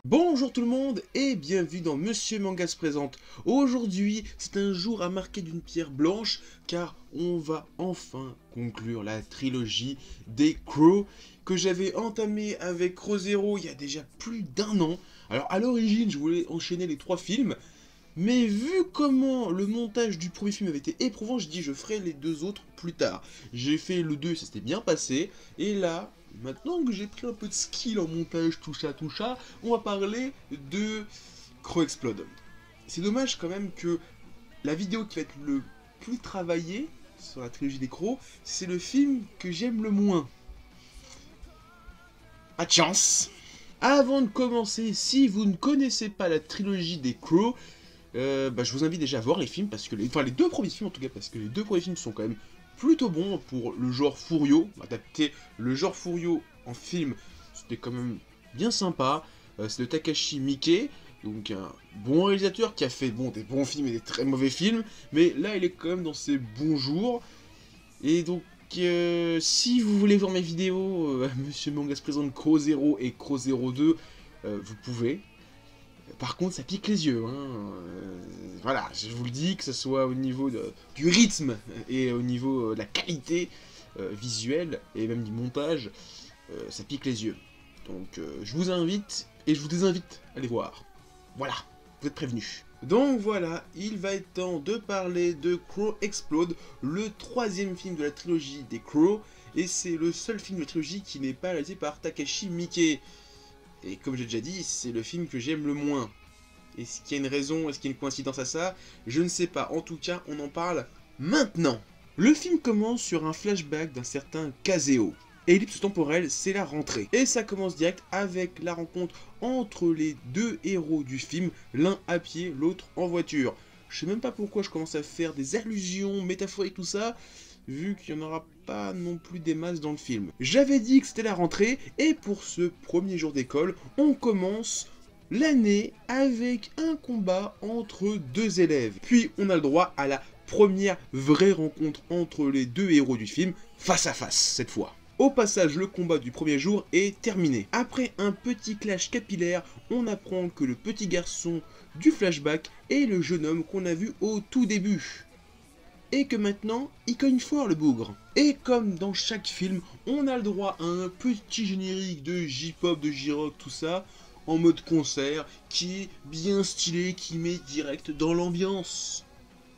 Bonjour tout le monde et bienvenue dans Monsieur Manga se présente. Aujourd'hui, c'est un jour à marquer d'une pierre blanche car on va enfin conclure la trilogie des Crow que j'avais entamée avec Re:Zero il y a déjà plus d'un an. Alors à l'origine, je voulais enchaîner les 3 films, mais vu comment le montage du premier film avait été éprouvant, je dis je ferai les 2 autres plus tard. J'ai fait le 2, ça s'était bien passé, et là, maintenant que j'ai pris un peu de skill en montage, tout ça, on va parler de Crow Explode. C'est dommage quand même que la vidéo qui va être le plus travaillée sur la trilogie des Crows, c'est le film que j'aime le moins. Pas de chance. Avant de commencer, si vous ne connaissez pas la trilogie des Crows, je vous invite déjà à voir les films, parce que les 2 premiers films en tout cas, parce que les 2 premiers films sont quand même plutôt bons pour le genre Furio. Adapter le genre Furio en film, c'était quand même bien sympa. C'est de Takashi Miike, donc un bon réalisateur qui a fait des bons films et des très mauvais films, mais là il est quand même dans ses bons jours. Et donc si vous voulez voir mes vidéos, Monsieur Manga se présente Crow 0 et Crow 02, vous pouvez. Par contre, ça pique les yeux, hein. Voilà, je vous le dis, que ce soit au niveau du rythme et au niveau de la qualité visuelle et même du montage, ça pique les yeux. Donc je vous invite et je vous désinvite à les voir. Voilà, vous êtes prévenus. Donc voilà, il va être temps de parler de Crow Explode, le 3e film de la trilogie des Crow, et c'est le seul film de la trilogie qui n'est pas réalisé par Takashi Miike. Et comme j'ai déjà dit, c'est le film que j'aime le moins. Est-ce qu'il y a une raison, est-ce qu'il y a une coïncidence à ça? Je ne sais pas, en tout cas, on en parle maintenant. Le film commence sur un flashback d'un certain Kazeo. Ellipse temporelle, c'est la rentrée. Et ça commence direct avec la rencontre entre les 2 héros du film, l'un à pied, l'autre en voiture. Je sais même pas pourquoi je commence à faire des allusions métaphoriques, tout ça, vu qu'il n'y en aura pas non plus des masses dans le film. J'avais dit que c'était la rentrée, et pour ce premier jour d'école, on commence l'année avec un combat entre 2 élèves. Puis on a le droit à la première vraie rencontre entre les 2 héros du film, face à face cette fois. Au passage, le combat du premier jour est terminé. Après un petit clash capillaire, on apprend que le petit garçon du flashback est le jeune homme qu'on a vu au tout début. Et que maintenant, il cogne fort le bougre. Et comme dans chaque film, on a le droit à un petit générique de J-pop, de J-rock, tout ça, en mode concert, qui est bien stylé, qui met direct dans l'ambiance.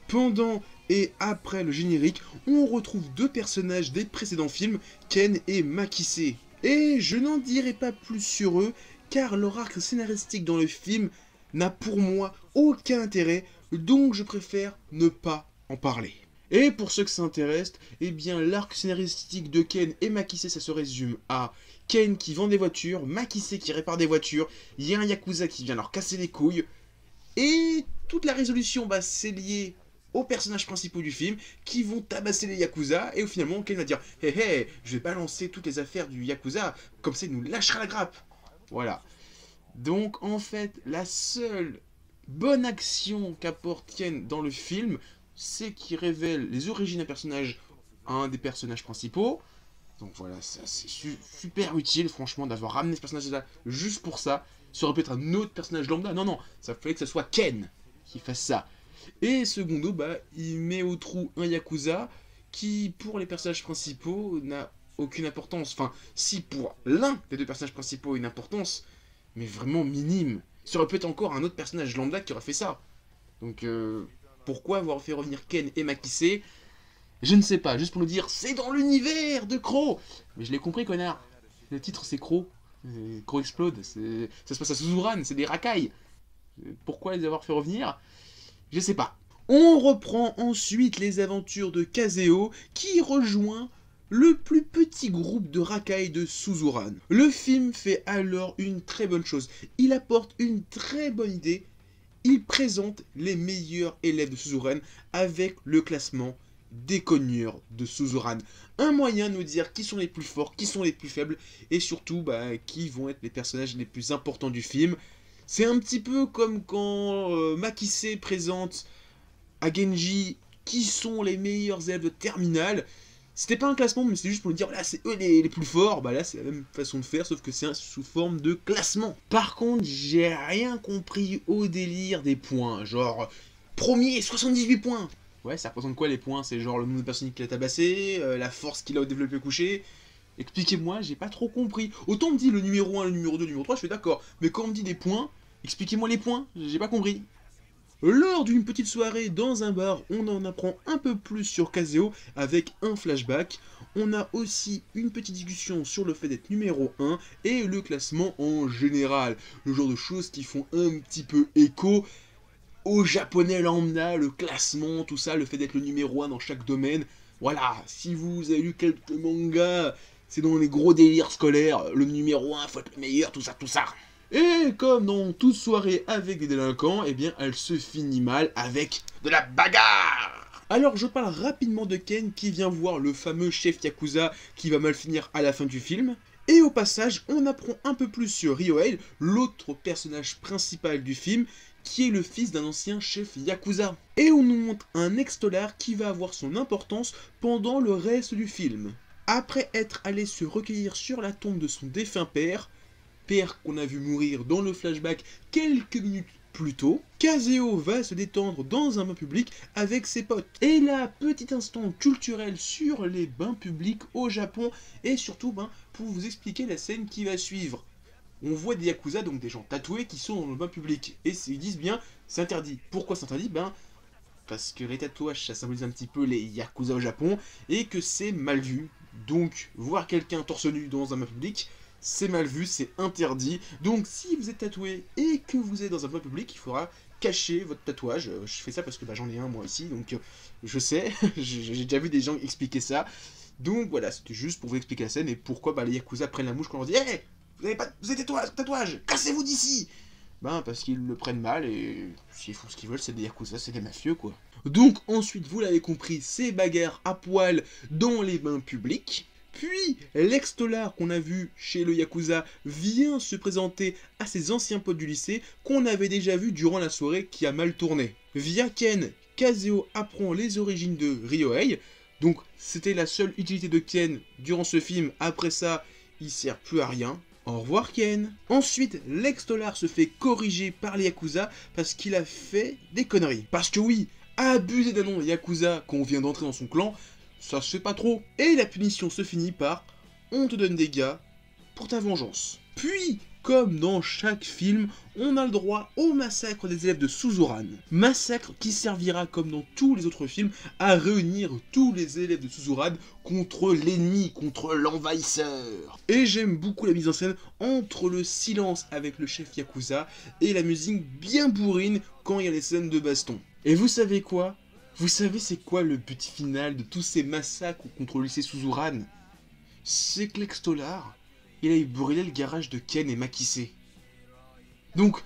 Pendant et après le générique, on retrouve 2 personnages des précédents films, Ken et Makise. Et je n'en dirai pas plus sur eux, car leur arc scénaristique dans le film n'a pour moi aucun intérêt, donc je préfère ne pas en parler. Et pour ceux que ça intéresse, eh bien l'arc scénaristique de Ken et Makise, ça se résume à Ken qui vend des voitures, Makise qui répare des voitures, il y a un Yakuza qui vient leur casser les couilles, et toute la résolution, c'est lié aux personnages principaux du film qui vont tabasser les Yakuza, et finalement Ken va dire « Hé hé, je vais balancer toutes les affaires du Yakuza, comme ça il nous lâchera la grappe !» Voilà. Donc en fait, la seule bonne action qu'apporte Ken dans le film, c'est qu'il révèle les origines d'un personnage à un des personnages principaux. Donc voilà, c'est super utile franchement d'avoir ramené ce personnage-là juste pour ça. Ça aurait pu être un autre personnage lambda, non, ça fallait que ce soit Ken qui fasse ça. Et secondo, il met au trou un Yakuza qui, pour les personnages principaux, n'a aucune importance. Enfin, si pour l'un des 2 personnages principaux a une importance, mais vraiment minime. Ça aurait pu être encore un autre personnage lambda qui aurait fait ça. Donc, pourquoi avoir fait revenir Ken et Makise? Je ne sais pas, juste pour nous dire, c'est dans l'univers de Crow. Mais je l'ai compris, connard. Le titre, c'est Crow. Crow Explode. Ça se passe à Suzuran, c'est des racailles. Pourquoi les avoir fait revenir? Je sais pas. On reprend ensuite les aventures de Kazeo, qui rejoint le plus petit groupe de racailles de Suzuran. Le film fait alors une très bonne chose. Il apporte une très bonne idée. Il présente les meilleurs élèves de Suzuran avec le classement des cogneurs de Suzuran. Un moyen de nous dire qui sont les plus forts, qui sont les plus faibles, et surtout qui vont être les personnages les plus importants du film. C'est un petit peu comme quand Makise présente à Genji qui sont les meilleurs élèves de terminale. C'était pas un classement, mais c'était juste pour nous dire, voilà, c'est eux les plus forts. Bah là, c'est la même façon de faire, sauf que c'est sous forme de classement. Par contre, j'ai rien compris au délire des points. Genre, premier, 78 points. Ouais, ça représente quoi les points? C'est genre le nombre de personnes qu'il a tabassé, la force qu'il a au développé couché. Expliquez-moi, j'ai pas trop compris. Autant on me dit le numéro 1, le numéro 2, le numéro 3, je suis d'accord. Mais quand on me dit des points, expliquez-moi les points, j'ai pas compris. Lors d'une petite soirée dans un bar, on en apprend un peu plus sur Kazeo avec un flashback. On a aussi une petite discussion sur le fait d'être numéro 1 et le classement en général. Le genre de choses qui font un petit peu écho au japonais lambda, le classement, tout ça, le fait d'être le numéro 1 dans chaque domaine. Voilà, si vous avez lu quelques mangas, c'est dans les gros délires scolaires, le numéro 1, faut être le meilleur, tout ça, tout ça. Et comme dans toute soirée avec des délinquants, eh bien elle se finit mal avec de la bagarre. Alors je parle rapidement de Ken qui vient voir le fameux chef Yakuza qui va mal finir à la fin du film. Et au passage, on apprend un peu plus sur Ryohei, l'autre personnage principal du film, qui est le fils d'un ancien chef Yakuza. Et on nous montre un ex-dollar qui va avoir son importance pendant le reste du film. Après être allé se recueillir sur la tombe de son défunt père qu'on a vu mourir dans le flashback quelques minutes plus tôt, Kazeo va se détendre dans un bain public avec ses potes. Et là, petit instant culturel sur les bains publics au Japon, et surtout pour vous expliquer la scène qui va suivre. On voit des Yakuza, donc des gens tatoués, qui sont dans le bain public. Et ils disent bien, c'est interdit. Pourquoi c'est interdit? Parce que les tatouages, ça symbolise un petit peu les Yakuza au Japon, et que c'est mal vu. Donc, voir quelqu'un torse nu dans un bain public, c'est mal vu, c'est interdit. Donc si vous êtes tatoué et que vous êtes dans un bain public, il faudra cacher votre tatouage. Je fais ça parce que j'en ai un moi ici, donc je sais, j'ai déjà vu des gens expliquer ça. Donc voilà, c'était juste pour vous expliquer la scène et pourquoi les Yakuza prennent la mouche quand on leur dit « Hey, vous avez pas de tatouage, cassez-vous d'ici !» Parce qu'ils le prennent mal et s'ils font ce qu'ils veulent, c'est des Yakuza, c'est des mafieux quoi. Donc ensuite, vous l'avez compris, c'est bagarre à poil dans les bains publics. Puis, l'ex-dollar qu'on a vu chez le Yakuza vient se présenter à ses anciens potes du lycée qu'on avait déjà vu durant la soirée qui a mal tourné. Via Ken, Kazeo apprend les origines de Ryohei, donc c'était la seule utilité de Ken durant ce film, après ça, il sert plus à rien. Au revoir Ken. Ensuite, l'ex-dollar se fait corriger par les Yakuza parce qu'il a fait des conneries. Parce que oui, abuser d'un nom Yakuza quand on vient d'entrer dans son clan, ça se fait pas trop. Et la punition se finit par « on te donne des gars pour ta vengeance ». Puis, comme dans chaque film, on a le droit au massacre des élèves de Suzuran. Massacre qui servira, comme dans tous les autres films, à réunir tous les élèves de Suzuran contre l'ennemi, contre l'envahisseur. Et j'aime beaucoup la mise en scène entre le silence avec le chef Yakuza et la musique bien bourrine quand il y a les scènes de baston. Et vous savez quoi ? Vous savez c'est quoi le but final de tous ces massacres contre le lycée Suzuran? C'est que l'ex-dollar, il a brûlé le garage de Ken et Makise. Donc,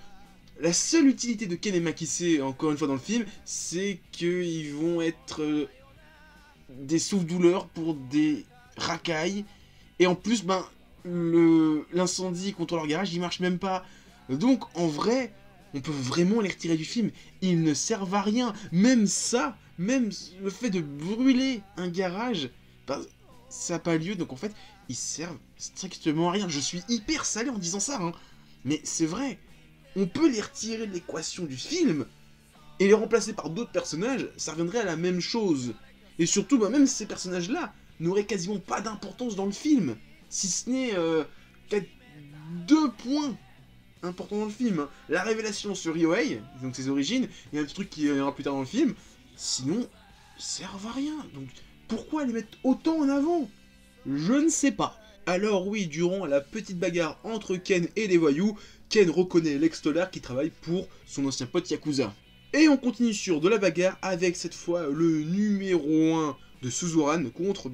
la seule utilité de Ken et Makise, encore une fois dans le film, c'est qu'ils vont être des souffles-douleurs pour des racailles. Et en plus, l'incendie contre leur garage, il marche même pas. Donc, en vrai, on peut vraiment les retirer du film. Ils ne servent à rien. Même ça, même le fait de brûler un garage, ça n'a pas lieu. Donc en fait, ils servent strictement à rien. Je suis hyper salé en disant ça, hein. Mais c'est vrai. On peut les retirer de l'équation du film et les remplacer par d'autres personnages. Ça reviendrait à la même chose. Et surtout, même ces personnages-là n'auraient quasiment pas d'importance dans le film. Si ce n'est peut-être 2 points important dans le film, hein. La révélation sur Ryohei, donc ses origines, et un petit truc qui ira plus tard dans le film, sinon, servent à rien. Donc, pourquoi les mettre autant en avant? Je ne sais pas. Alors oui, durant la petite bagarre entre Ken et les voyous, Ken reconnaît l'ex-dollar qui travaille pour son ancien pote Yakuza. Et on continue sur de la bagarre avec cette fois le numéro 1 de Suzuran contre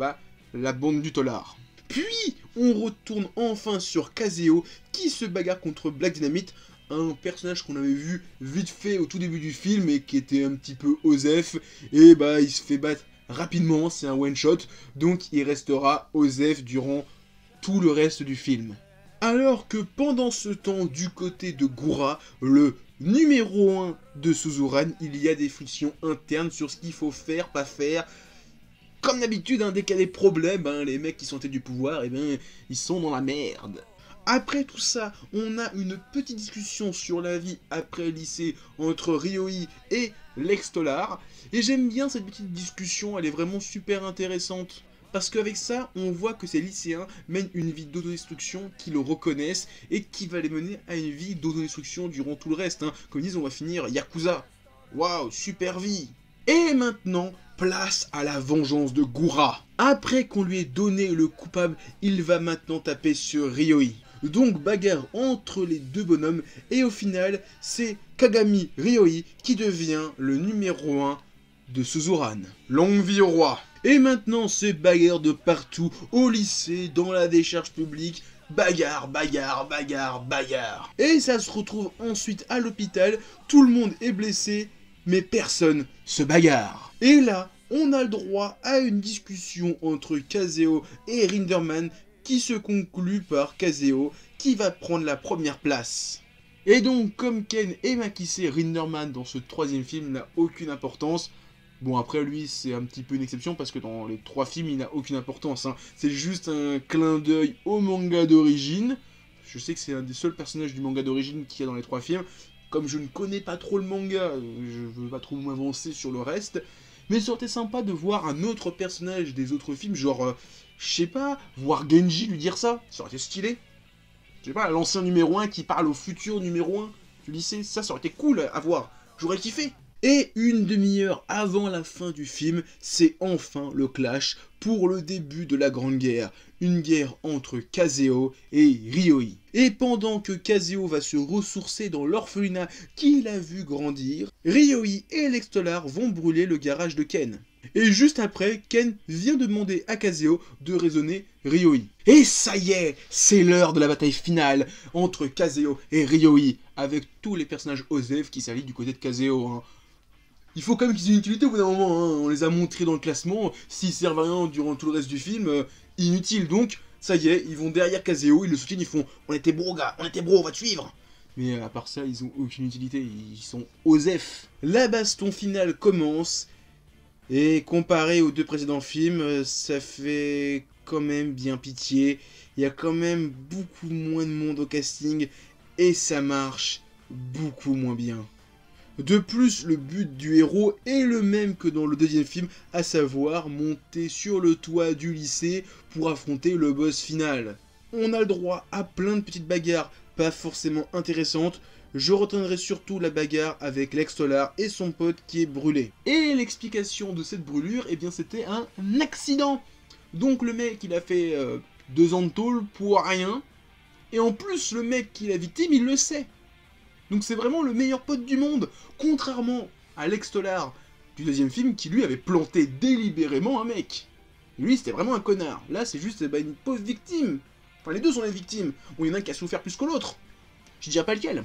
la bande du Tolard. Puis, on retourne enfin sur Kazeo qui se bagarre contre Black Dynamite, un personnage qu'on avait vu vite fait au tout début du film et qui était un petit peu osef, et il se fait battre rapidement, c'est un one shot, donc il restera osef durant tout le reste du film. Alors que pendant ce temps, du côté de Gura, le numéro 1 de Suzuran, il y a des frictions internes sur ce qu'il faut faire, pas faire. comme d'habitude, hein, dès qu'il y a des problèmes, hein, les mecs qui sont en tête du pouvoir, eh ben, ils sont dans la merde. Après tout ça, on a une petite discussion sur la vie après le lycée entre Ryohei et Lex Tolar. Et j'aime bien cette petite discussion, elle est vraiment super intéressante. Parce qu'avec ça, on voit que ces lycéens mènent une vie d'autodestruction, qui le reconnaissent, et qui va les mener à une vie d'autodestruction durant tout le reste. Hein. Comme ils disent, on va finir Yakuza. Waouh, super vie. Et maintenant, place à la vengeance de Gura. Après qu'on lui ait donné le coupable, il va maintenant taper sur Ryohei. Donc bagarre entre les deux bonhommes, et au final, c'est Kagami Ryohei qui devient le numéro 1 de Suzuran. Longue vie au roi. Et maintenant, c'est bagarre de partout, au lycée, dans la décharge publique, bagarre, bagarre, bagarre, bagarre. Et ça se retrouve ensuite à l'hôpital, tout le monde est blessé, mais personne se bagarre. Et là, on a le droit à une discussion entre Kaseo et Rinderman qui se conclut par Kaseo qui va prendre la première place. Et donc, comme Ken est maquissé, Rinderman dans ce troisième film n'a aucune importance. Bon, après lui, c'est un petit peu une exception parce que dans les 3 films, il n'a aucune importance. Hein. C'est juste un clin d'œil au manga d'origine. Je sais que c'est un des seuls personnages du manga d'origine qu'il y a dans les 3 films. Comme je ne connais pas trop le manga, je veux pas trop m'avancer sur le reste. Mais ça aurait été sympa de voir un autre personnage des autres films, genre, je sais pas, voir Genji lui dire ça. Ça aurait été stylé. Je sais pas, l'ancien numéro 1 qui parle au futur numéro 1 du lycée, ça aurait été cool à voir. J'aurais kiffé. Et une demi-heure avant la fin du film, c'est enfin le clash pour le début de la Grande Guerre. Une guerre entre Kaseo et Ryohei. Et pendant que Kaseo va se ressourcer dans l'orphelinat qu'il a vu grandir, Ryohei et Lex Tolar vont brûler le garage de Ken. Et juste après, Ken vient de demander à Kaseo de raisonner Ryohei. Et ça y est, c'est l'heure de la bataille finale entre Kaseo et Ryohei, avec tous les personnages OSEF qui s'allient du côté de Kaseo. Hein. Il faut quand même qu'ils aient une utilité au bout d'un moment, hein. On les a montrés dans le classement, s'ils servent à rien durant tout le reste du film, inutile. Donc, ça y est, ils vont derrière Kaseo, ils le soutiennent, ils font « On était bro gars, on était bro, on va te suivre !» Mais à part ça, ils ont aucune utilité, ils sont OSEF. La baston finale commence, et comparé aux 2 précédents films, ça fait quand même bien pitié. Il y a quand même beaucoup moins de monde au casting, et ça marche beaucoup moins bien. De plus, le but du héros est le même que dans le deuxième film, à savoir monter sur le toit du lycée pour affronter le boss final. On a le droit à plein de petites bagarres, pas forcément intéressantes. Je retiendrai surtout la bagarre avec Lex Tolar et son pote qui est brûlé. Et l'explication de cette brûlure, eh bien c'était un accident. Donc le mec il a fait 2 ans de tôle pour rien. Et en plus le mec qui est la victime, il le sait. Donc c'est vraiment le meilleur pote du monde, contrairement à Lex Tolar du deuxième film qui lui avait planté délibérément un mec. Et lui c'était vraiment un connard. Là c'est juste une pauvre victime. Enfin les deux sont les victimes. Bon il y en a un qui a souffert plus que l'autre. Je dirais pas lequel.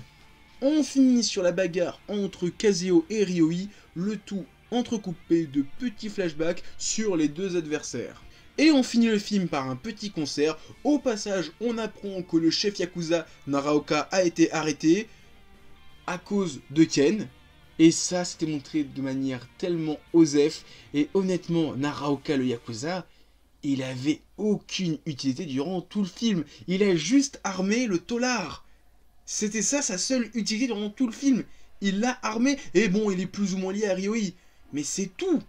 On finit sur la bagarre entre Kaseo et Ryohei, le tout entrecoupé de petits flashbacks sur les 2 adversaires. Et on finit le film par un petit concert. Au passage on apprend que le chef Yakuza Naraoka a été arrêté à cause de Ken, et ça c'était montré de manière tellement osef, et honnêtement Naraoka le Yakuza, il avait aucune utilité durant tout le film, il a juste armé le Tolar, c'était ça sa seule utilité durant tout le film, il l'a armé, et bon il est plus ou moins lié à Ryohei, mais c'est tout.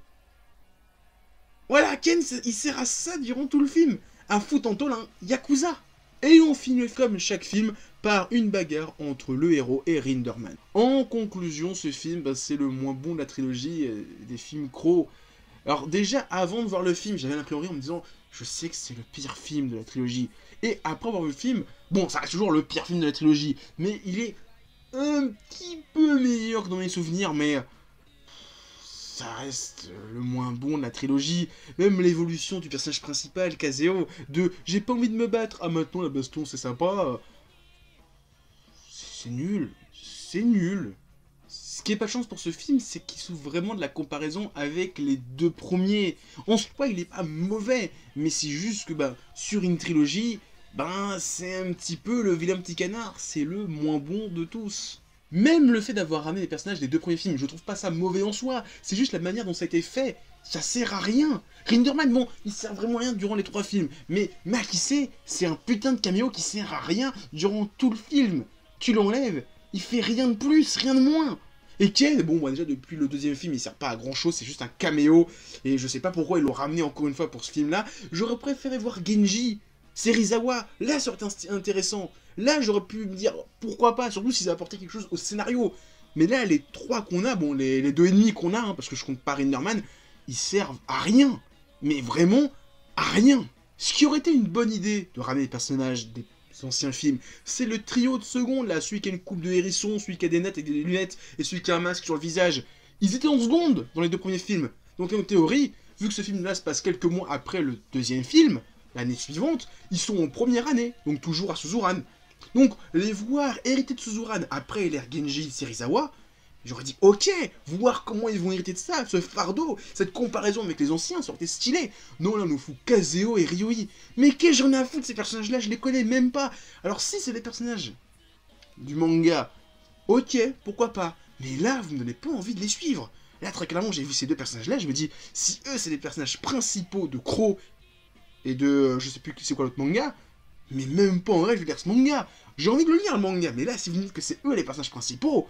Voilà, Ken il sert à ça durant tout le film, à foutre en tôle un Yakuza. Et on finit comme chaque film par une bagarre entre le héros et Rinderman. En conclusion, ce film, c'est le moins bon de la trilogie des films Crow. Alors déjà, avant de voir le film, j'avais l'imprimé en me disant « Je sais que c'est le pire film de la trilogie. » Et après avoir vu le film, bon, ça reste toujours le pire film de la trilogie, mais il est un petit peu meilleur que dans mes souvenirs, mais ça reste le moins bon de la trilogie. Même l'évolution du personnage principal, Kaseo, de « j'ai pas envie de me battre » à maintenant la baston c'est sympa, c'est nul, c'est nul. Ce qui est pas de chance pour ce film, c'est qu'il souffre vraiment de la comparaison avec les 2 premiers. En soi, il est pas mauvais, mais c'est juste que sur une trilogie, c'est un petit peu le vilain petit canard, c'est le moins bon de tous. Même le fait d'avoir ramené les personnages des 2 premiers films, je trouve pas ça mauvais en soi, c'est juste la manière dont ça a été fait ça sert à rien. Rinderman, bon, il sert vraiment à rien durant les 3 films. Mais Makise, c'est un putain de caméo qui sert à rien durant tout le film. Tu l'enlèves, il fait rien de plus, rien de moins. Et Ken, bon, déjà depuis le 2e film, il sert pas à grand chose, c'est juste un caméo. Et je sais pas pourquoi ils l'ont ramené encore une fois pour ce film-là. J'aurais préféré voir Genji, Serizawa, là ça aurait été intéressant. Là j'aurais pu me dire pourquoi pas, surtout s'ils apportaient quelque chose au scénario. Mais là, les 3 qu'on a, bon, les 2 ennemis qu'on a, hein, parce que je compte pas Rinderman, ils servent à rien. Mais vraiment, à rien. Ce qui aurait été une bonne idée de ramener les personnages des anciens films, c'est le trio de secondes, là, celui qui a une coupe de hérisson, celui qui a des nattes et des lunettes, et celui qui a un masque sur le visage. Ils étaient en seconde dans les 2 premiers films. Donc en théorie, vu que ce film-là se passe quelques mois après le 2e film, l'année suivante, ils sont en première année, donc toujours à Suzuran. Donc, les voir hériter de Suzuran après l'ère Genji Serizawa, j'aurais dit ok, voir comment ils vont hériter de ça, ce fardeau, cette comparaison avec les anciens, ça aurait été stylé. Non, là, on nous fout Kazeo et Ryui. Mais qu'est-ce que j'en ai à foutre de ces personnages-là, je les connais même pas. Alors, si c'est des personnages du manga, ok, pourquoi pas. Mais là, vous me donnez pas envie de les suivre. Là, très clairement, j'ai vu ces 2 personnages-là, je me dis, si eux, c'est les personnages principaux de Crow et de, je sais plus c'est quoi l'autre manga, mais même pas en vrai, je vais lire ce manga. J'ai envie de le lire, le manga, mais là, si vous me dites que c'est eux les personnages principaux,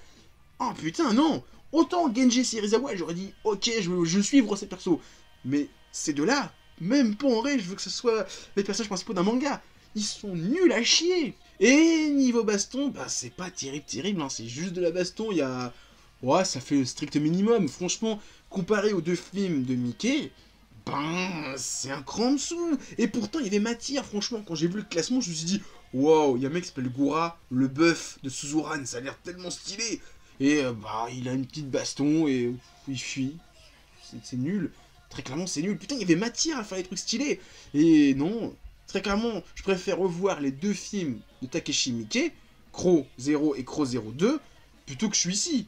oh putain, non. Autant Genji et Serizawa, j'aurais dit, ok, je veux suivre ces persos. Mais ces 2-là, même pas en vrai, je veux que ce soit les personnages principaux d'un manga. Ils sont nuls à chier. Et niveau baston, bah c'est pas terrible, hein. C'est juste de la baston, il y a... Ouais, ça fait le strict minimum. Franchement, comparé aux 2 films de Mickey, ben, c'est un cran en dessous. Et pourtant, il y avait matière, franchement. Quand j'ai vu le classement, je me suis dit, waouh, il y a un mec qui s'appelle Goura, le bœuf de Suzuran, ça a l'air tellement stylé. Et bah, il a une petite baston et il fuit. C'est nul. Très clairement, c'est nul. Putain, il y avait matière à faire des trucs stylés. Et non, très clairement, je préfère revoir les 2 films de Takeshi Miike, Crow 0 et Crow 02, plutôt que celui-ci.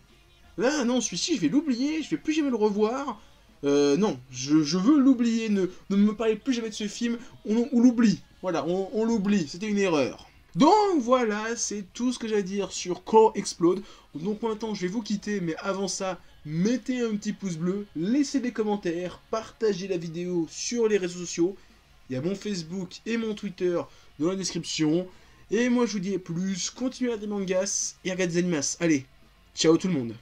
Là, non, celui-ci, je vais l'oublier, je vais plus jamais le revoir. Non, je veux l'oublier, ne me parlez plus jamais de ce film, on l'oublie. Voilà, on l'oublie, c'était une erreur. Donc voilà, c'est tout ce que j'ai à dire sur Core Explode. Donc maintenant, je vais vous quitter, mais avant ça, mettez un petit pouce bleu, laissez des commentaires, partagez la vidéo sur les réseaux sociaux. Il y a mon Facebook et mon Twitter dans la description. Et moi, je vous dis à plus, continuez à regarder des mangas et à regarder des animas. Allez, ciao tout le monde.